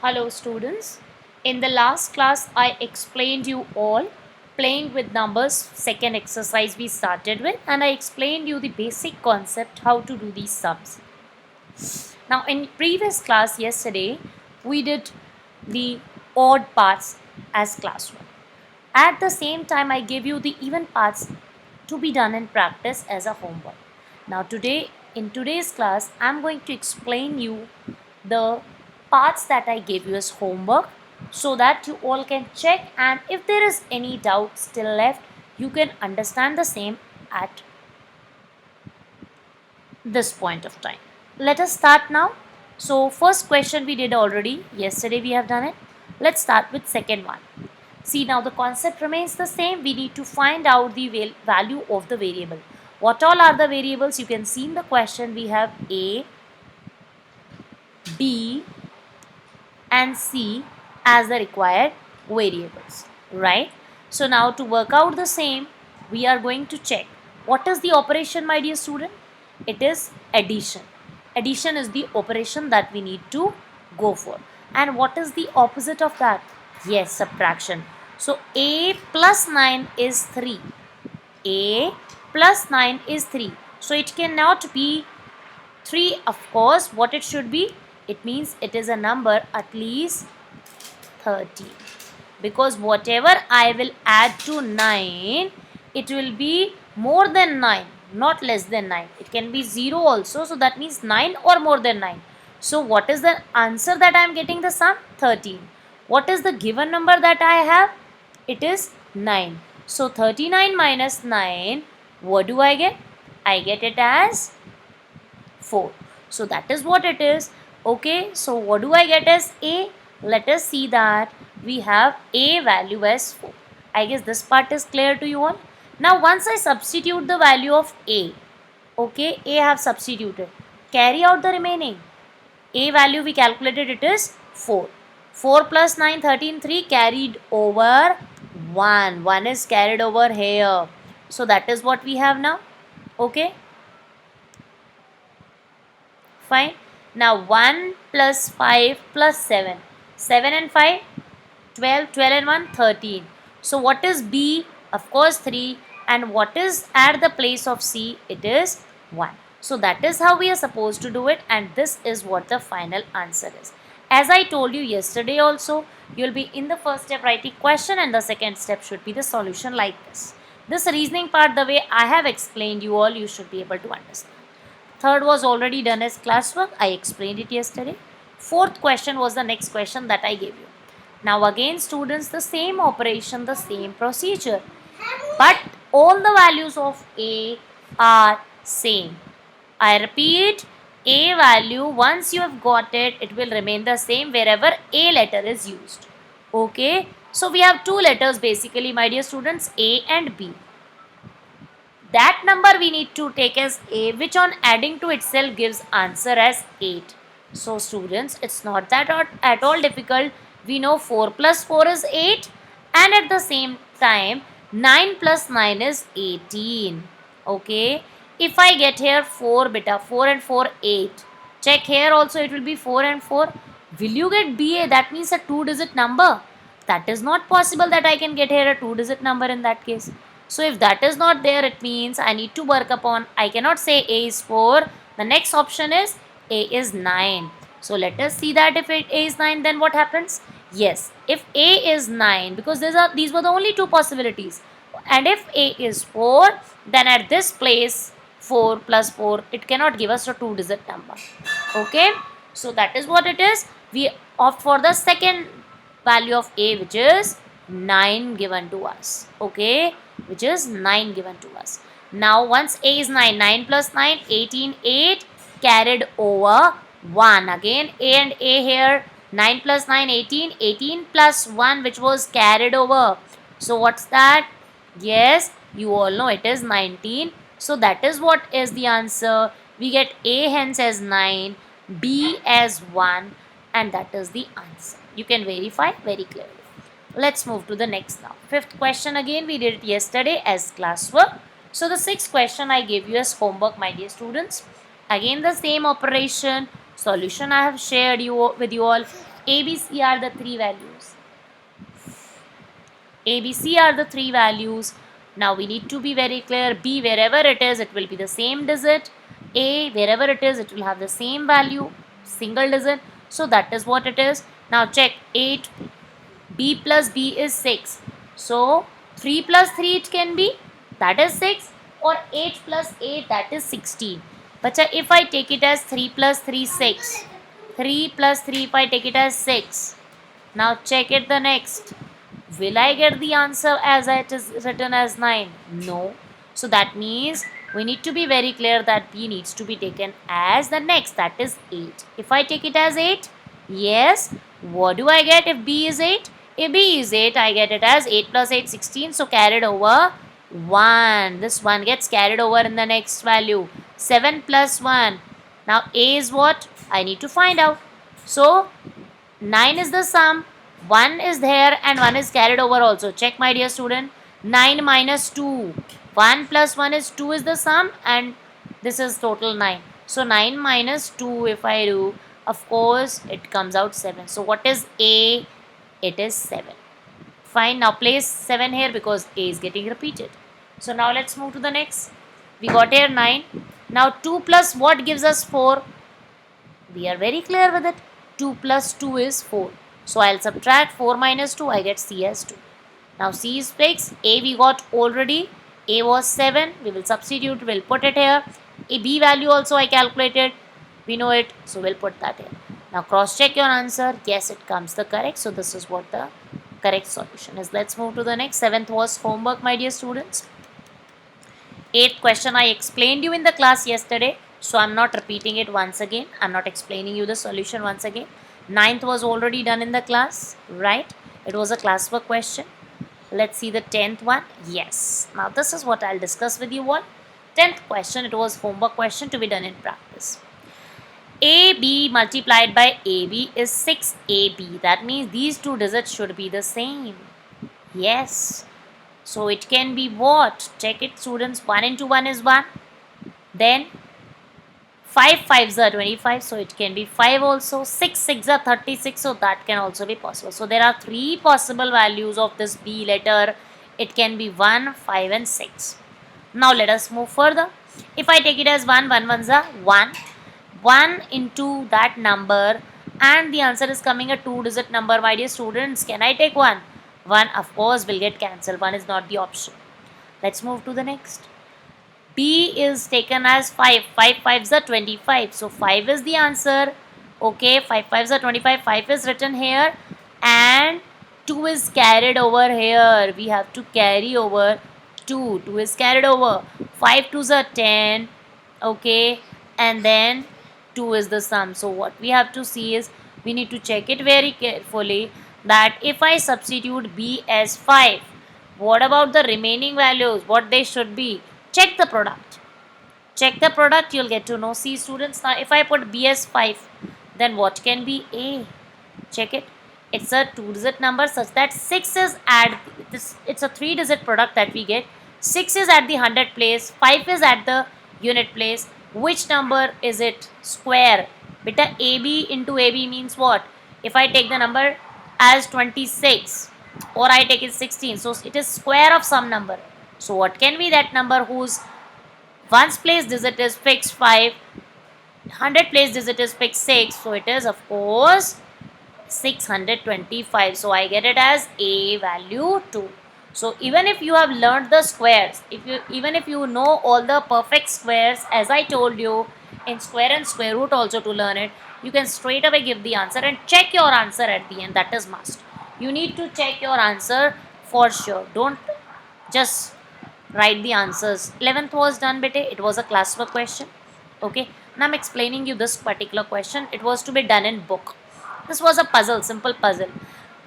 Hello students. In the last class I explained you all playing with numbers second exercise we started with, and I explained you the basic concept how to do these sums. Now in previous class yesterday we did the odd parts as class 1. At the same time I gave you the even parts to be done in practice as a homework. Now today in today's class I'm going to explain you the parts that I gave you as homework so that you all can check, and if there is any doubt still left you can understand the same at this point of time. Let us start now. So first question we did already yesterday, we have done it. Let's start with second one. See, now the concept remains the same. We need to find out the value of the variable. What all are the variables? You can see in the question we have A, B and C as the required variables, right? So now to work out the same, we are going to check what is the operation, my dear student. It is addition. Addition is the operation that we need to go for. And what is the opposite of that? Yes, subtraction. So A plus 9 is 3. A plus 9 is 3. So it cannot be 3, of course. What it should be? It means it is a number at least 13, because whatever I will add to 9, it will be more than 9, not less than 9. It can be 0 also, so that means 9 or more than 9. So what is the answer that I am getting the sum? 13. What is the given number that I have? It is 9. So 39 minus 9, what do I get? I get it as 4. So that is what it is. Okay, so what do I get as A? Let us see that we have A value as 4. I guess this part is clear to you all. Now once I substitute the value of A, okay, A I have substituted. Carry out the remaining. A value we calculated, it is 4. 4 plus 9, 13, 3 carried over 1. 1 is carried over here. So that is what we have now. Okay. Fine. Now 1 plus 5 plus 7. 7 and 5, 12, 12 and 1, 13. So what is B? Of course 3. And what is at the place of C? It is 1. So that is how we are supposed to do it, and this is what the final answer is. As I told you yesterday also, you will be in the first step writing question, and the second step should be the solution like this. This reasoning part, the way I have explained you all, you should be able to understand. Third was already done as classwork. I explained it yesterday. Fourth question was the next question that I gave you. Now again students, the same operation, the same procedure. But all the values of A are same. I repeat, A value, once you have got it, it will remain the same wherever A letter is used. Okay. So we have two letters basically, my dear students, A and B. That number we need to take as A, which on adding to itself gives answer as 8. So students, it's not that at all difficult. We know 4 plus 4 is 8, and at the same time 9 plus 9 is 18. Okay. If I get here 4 beta, 4 and 4, 8. Check here also, it will be 4 and 4. Will you get BA? That means a 2-digit number. That is not possible that I can get here a 2-digit number in that case. So if that is not there, it means I need to work upon, I cannot say A is 4. The next option is A is 9. So let us see that if A is 9, then what happens? Yes, if A is 9, because these were the only two possibilities. And if A is 4, then at this place 4 plus 4, it cannot give us a 2-digit number. Okay, so that is what it is. We opt for the second value of A, which is 9 given to us. Okay, which is 9 given to us. Now once A is 9, 9 plus 9, 18, 8 carried over 1. Again A and A here, 9 plus 9, 18, 18 plus 1, which was carried over. So what's that? Yes, you all know it is 19. So that is what is the answer. We get A hence as 9, B as 1, and that is the answer. You can verify very clearly. Let's move to the next now. Fifth question, again we did it yesterday as classwork. So the sixth question I gave you as homework, my dear students. Again the same operation. Solution I have shared with you all. A, B, C are the three values. A, B, C are the three values. Now we need to be very clear. B, wherever it is, it will be the same digit. A, wherever it is, it will have the same value, single digit. So that is what it is. Now check 8. B plus B is 6. So 3 plus 3 it can be, that is 6, or 8 plus 8, that is 16. But if I take it as 3 plus 3, 6. 3 plus 3, if I take it as 6. Now check it the next. Will I get the answer as it is written as 9? No. So that means we need to be very clear that B needs to be taken as the next, that is 8. If I take it as 8, yes, what do I get if B is 8? If B is 8, I get it as 8 plus 8, 16. So carried over 1. This 1 gets carried over in the next value. 7 plus 1. Now A is what? I need to find out. So 9 is the sum, 1 is there and 1 is carried over also. Check my dear student. 9 minus 2. 1 plus 1 is 2 is the sum and this is total 9. So 9 minus 2 if I do, of course it comes out 7. So what is A? It is 7. Fine, now place 7 here because A is getting repeated. So now let's move to the next. We got here 9. Now 2 plus what gives us 4? We are very clear with it. 2 plus 2 is 4. So I'll subtract 4 minus 2, I get C as 2. Now C is fixed. A we got already. A was 7. We will substitute, we'll put it here. A B value also I calculated. We know it, so we'll put that here. Now cross check your answer. Yes, it comes the correct. So this is what the correct solution is. Let's move to the next. 7th was homework, my dear students. 8th question I explained you in the class yesterday. So I'm not repeating it once again. I'm not explaining you the solution once again. 9th was already done in the class, right? It was a classwork question. Let's see the 10th one. Yes. Now this is what I'll discuss with you all. 10th question, it was homework question to be done in practice. AB multiplied by AB is 6AB. That means these two digits should be the same. Yes. So it can be what? Check it, students. 1 into 1 is 1. Then 5 5s are 25. So it can be 5 also. 6 6 are 36. So that can also be possible. So there are 3 possible values of this B letter. It can be 1, 5 and 6. Now let us move further. If I take it as 1, 1 ones are 1. 1 into that number and the answer is coming a 2-digit number, my dear students. Can I take 1? 1 of course will get cancelled. 1 is not the option. Let's move to the next. B is taken as 5. 5 5s are 25. So 5 is the answer. Okay, 5 5s are 25. 5 is written here and 2 is carried over here. We have to carry over 2. 2 is carried over. 5 2s are 10. Okay, and then 2 is the sum. So what we have to see is we need to check it very carefully that if I substitute B as 5, what about the remaining values? What they should be? Check the product. Check the product, you'll get to know. See students, now if I put B as 5, then what can be A? Check it. It's a 2-digit number such that 6 is at this. It's a 3-digit product that we get. 6 is at the 100 place. 5 is at the unit place. Which number is it? Square. Beta AB into AB means what? If I take the number as 26 or I take it 16, so it is square of some number. So what can be that number whose ones place digit is fixed 5, 100 place digit is fixed 6? So it is of course 625. So I get it as A value 2. So even if you have learned the squares, even if you know all the perfect squares, as I told you in square and square root also to learn it, you can straight away give the answer and check your answer at the end. That is must. You need to check your answer for sure. Don't just write the answers. 11th was done, bete. It was a classwork question. Okay. Now I'm explaining you this particular question. It was to be done in book. This was a puzzle, simple puzzle.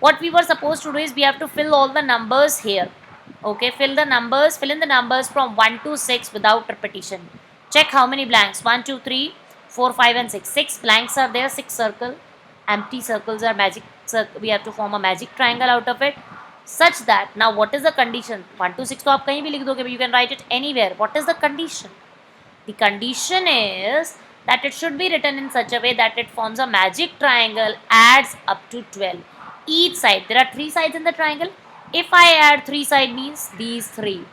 What we were supposed to do is we have to fill all the numbers here. Okay, fill in the numbers from 1 to 6 without repetition. Check how many blanks. 1, 2, 3, 4, 5 and 6. 6 blanks are there, 6 circle. Empty circles are magic circle. We have to form a magic triangle out of it. Such that, now what is the condition? 1 to 6 to aap kahin bhi likh doge, but you can write it anywhere. What is the condition? The condition is that it should be written in such a way that it forms a magic triangle, adds up to 12. Each side, there are 3 sides in the triangle. If I add 3 sides means these 3,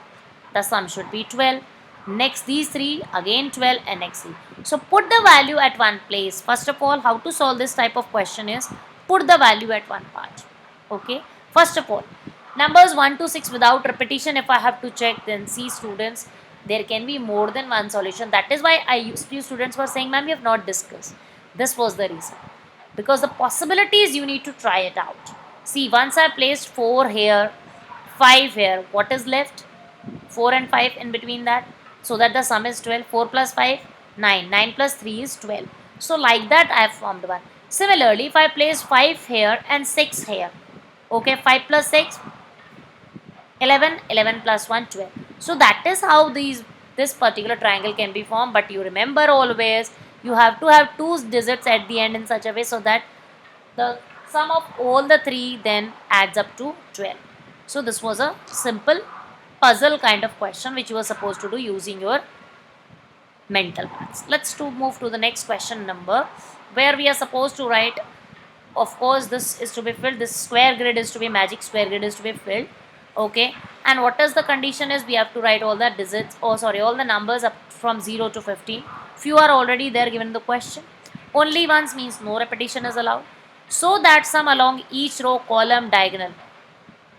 the sum should be 12. Next these 3, again 12, and next 3. So put the value at one place. First of all, how to solve this type of question is put the value at one part. Okay, first of all, numbers 1 to 6 without repetition, if I have to check, then see students, there can be more than one solution. That is why few students were saying, ma'am, you have not discussed. This was the reason, because the possibilities you need to try it out. See, once I placed 4 here, 5 here, what is left? 4 and 5 in between that, so that the sum is 12. 4 plus 5, 9. 9 plus 3 is 12. So like that I have formed one. Similarly, if I place 5 here and 6 here, okay, 5 plus 6, 11, 11 plus 1, 12. So that is how this particular triangle can be formed. But you remember always, you have to have 2 digits at the end in such a way so that the sum of all the 3 then adds up to 12. So this was a simple puzzle kind of question which you were supposed to do using your mental maths. Let's move to the next question number, where we are supposed to write, of course this is to be filled, this square grid is to be, magic square grid is to be filled. Okay, and what is the condition is we have to write all the digits, all the numbers up from 0 to 15. Few are already there given the question. Only ones means no repetition is allowed. So that sum along each row, column, diagonal.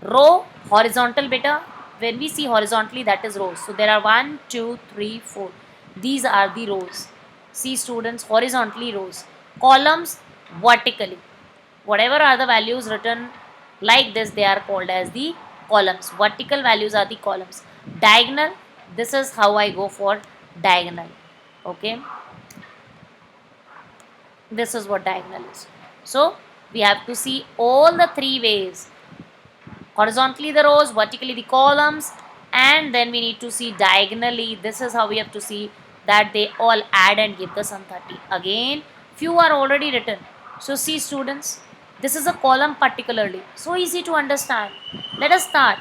Row horizontal beta, when we see horizontally, that is rows. So there are 1 2 3 4, these are the rows. See students, horizontally rows. Columns vertically, whatever are the values written like this, they are called as the columns. Vertical values are the columns. Diagonal, this is how I go for diagonal. Okay, this is what diagonal is. So we have to see all the 3 ways: horizontally the rows, vertically the columns, and then we need to see diagonally. This is how we have to see that they all add and give the sum 30. Again, few are already written. So see students, this is a column particularly, so easy to understand. Let us start.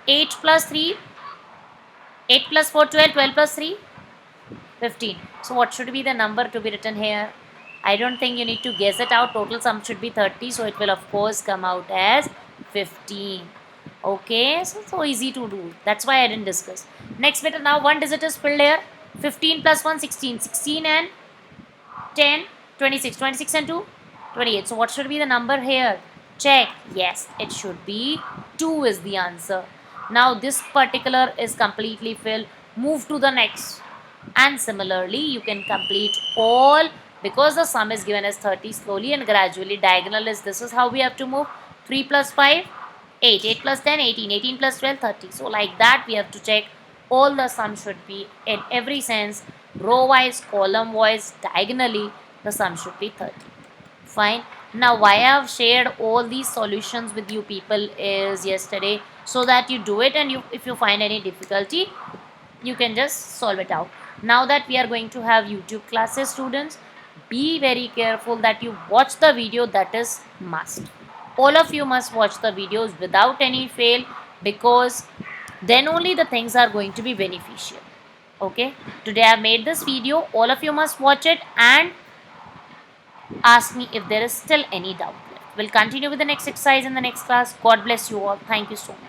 8 plus 3, 8 plus 4, 12, 12 plus 3, 15. So what should be the number to be written here? I don't think you need to guess it out. Total sum should be 30, so it will of course come out as 15. Okay, so easy to do. That's why I didn't discuss. Next bit, now one digit is filled here. 15 plus 1, 16. 16 and 10, 26. 26 and 2, 28. So what should be the number here? Check. Yes, it should be 2 is the answer. Now this particular is completely filled. Move to the next. And similarly, you can complete all, because the sum is given as 30, slowly and gradually. Diagonal is, this is how we have to move. 3 plus 5, 8. 8 plus 10, 18. 18 plus 12, 30. So like that we have to check all the sum should be in every sense, row wise, column wise, diagonally, the sum should be 30. Fine. Now why I have shared all these solutions with you people is yesterday, so that you do it, and if you find any difficulty, you can just solve it out. Now that we are going to have YouTube classes, students, be very careful that you watch the video. That is must. All of you must watch the videos without any fail, because then only the things are going to be beneficial. Okay, today I have made this video. All of you must watch it and ask me if there is still any doubt left. We'll continue with the next exercise in the next class. God bless you all. Thank you so much.